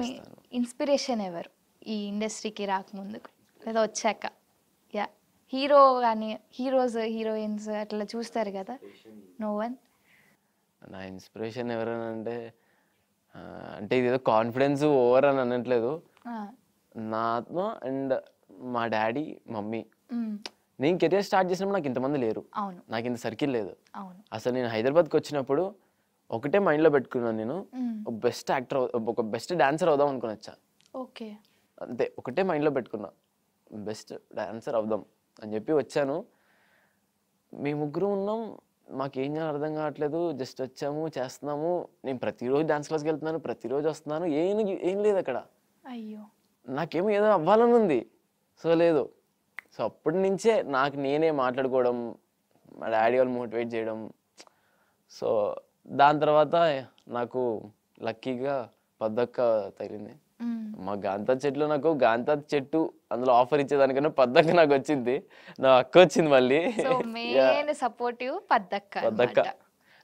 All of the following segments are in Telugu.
చేస్తాను. ఇన్స్పిరేషన్ ఎవరు ఈ ఇండస్ట్రీకి రాకముందుకు లేదా వచ్చాక? యా, హీరో కానీ హీరోయిన్స్ అట్లా చూస్తారు కదా, నో వన్? నా ఇన్స్పిరేషన్ ఎవరైనా అంటే ఇదేదో కాన్ఫిడెన్స్ ఓవర్ అని అనట్లేదు. నా ఆత్మ అండ్ మా డాడీ మమ్మీ. నేను కెరియర్ స్టార్ట్ చేసినప్పుడు నాకు ఇంతమంది లేరు, అవును నాకు ఇంత సర్కిల్ లేదు. అవును. అసలు నేను హైదరాబాద్కి వచ్చినప్పుడు ఒకటే మైండ్లో పెట్టుకున్నాను, నేను ఒక బెస్ట్ యాక్టర్, ఒక బెస్ట్ డాన్సర్ అవుదాం అనుకుని వచ్చా. ఓకే. అంతే, ఒకటే మైండ్లో పెట్టుకున్నా, బెస్ట్ డాన్సర్ అవుదాం అని చెప్పి వచ్చాను. మీ ముగ్గురు ఉన్నాం, మాకేం చేయాలో అర్థం కావట్లేదు, జస్ట్ వచ్చాము చేస్తున్నాము. నేను ప్రతిరోజు డాన్స్ క్లాస్కి వెళ్తున్నాను, ప్రతిరోజు వస్తున్నాను, ఏం లేదు అక్కడ. అయ్యో, నాకేమో ఏదో అవ్వాలని ఉంది, సో లేదు. సో అప్పటి నుంచే నాకు నేనే మాట్లాడుకోవడం, మా డాడీ వాళ్ళు మోటివేట్ చేయడం. సో దాని తర్వాత నాకు లక్కీగా పద్దక్క తగిలింది. మా గాంతా చెట్లు, నాకు గాంతా చెట్టు అందులో ఆఫర్ ఇచ్చేదానికన్నా పద్దక్క నాకు వచ్చింది, నా అక్క వచ్చింది మళ్ళీ. సో మెయిన్ సపోర్టివ్ పద్దక్క.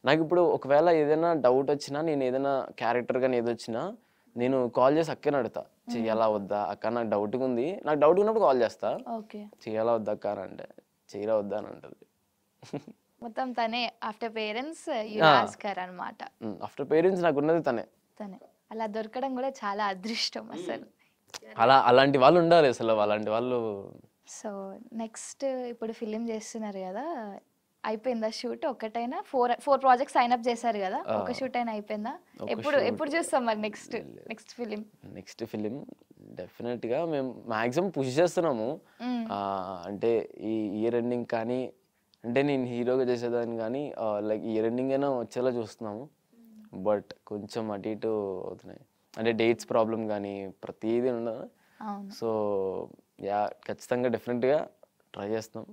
నాకు ఇప్పుడు ఒకవేళ ఏదైనా డౌట్ వచ్చినా, నేను ఏదైనా క్యారెక్టర్ కానీ ఏదొచ్చినా నేను కాల్ చేసి అక్కని అడుగుతా, చెయ్యాలా వద్దా అక్క, నాకు డౌట్గా ఉంది, నాకు డౌట్ ఉన్నప్పుడు కాల్ చేస్తా. చెయ్యాలా వద్దా అక్క అని అంటే, చెయ్యరా వద్దా అని అంటది. మొత్తం తనే ఆఫ్టర్ పేరెంట్స్ అనమాట. ఆఫ్టర్ పేరెంట్స్ నాకు ఉన్నది తనే. అలా దొరకడం కూడా చాలా అదృష్టం అసలు. అలాంటి వాళ్ళు ఉండాలి అసలు, అలాంటి వాళ్ళు. సో నెక్స్ట్ ఇప్పుడు ఫిలిం చేస్తున్నారు కదా, అయిపోయిందా షూట్? ఒకటైనా ఫోర్ ప్రాజెక్ట్స్ సైన్ అప్ చేశారు కదా, ఒక షూట్ అయినా అయిపోయిందా? ఎప్పుడు చూస్తాం మరి నెక్స్ట్ ఫిలిం? డెఫినెట్గా మేము మ్యాక్సిమం పుష్ చేస్తున్నాము. అంటే ఈ ఇయర్ ఎండింగ్ కానీ, అంటే నేను హీరోగా చేసేదాన్ని కానీ లైక్ ఇయర్ ఎండింగ్ అయినా వచ్చేలా చూస్తున్నాము. బట్ కొంచెం అటు ఇటు అవుతున్నాయి, అంటే డేట్స్ ప్రాబ్లం కానీ ప్రతిదీ ఉండదు. సో యా, ఖచ్చితంగా డెఫినెట్గా ట్రై చేస్తాం,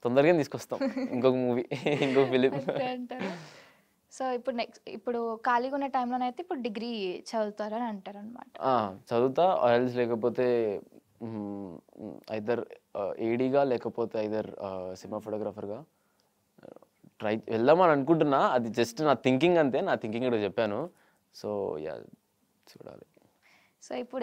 తొందరగా తీసుకొస్తాం ఇంకొక మూవీ, ఇంకొక ఫిలిం. సో ఇప్పుడు ఖాళీగా ఉన్న టైంలోనైతే ఇప్పుడు డిగ్రీ చదువుతారని అంటారు అనమాట. చదువుతా, ఆయిల్స్ లేకపోతే ఐదర్ ఏడీగా లేకపోతే ఐదర్ సినిమా ఫోటోగ్రాఫర్గా వెళ్దామని అనుకుంటున్నా. అది జస్ట్ నా థింకింగ్ అంతే, నా థింకింగ్ కూడా చెప్పాను. సో యా, చూడాలి. సో ఇప్పుడు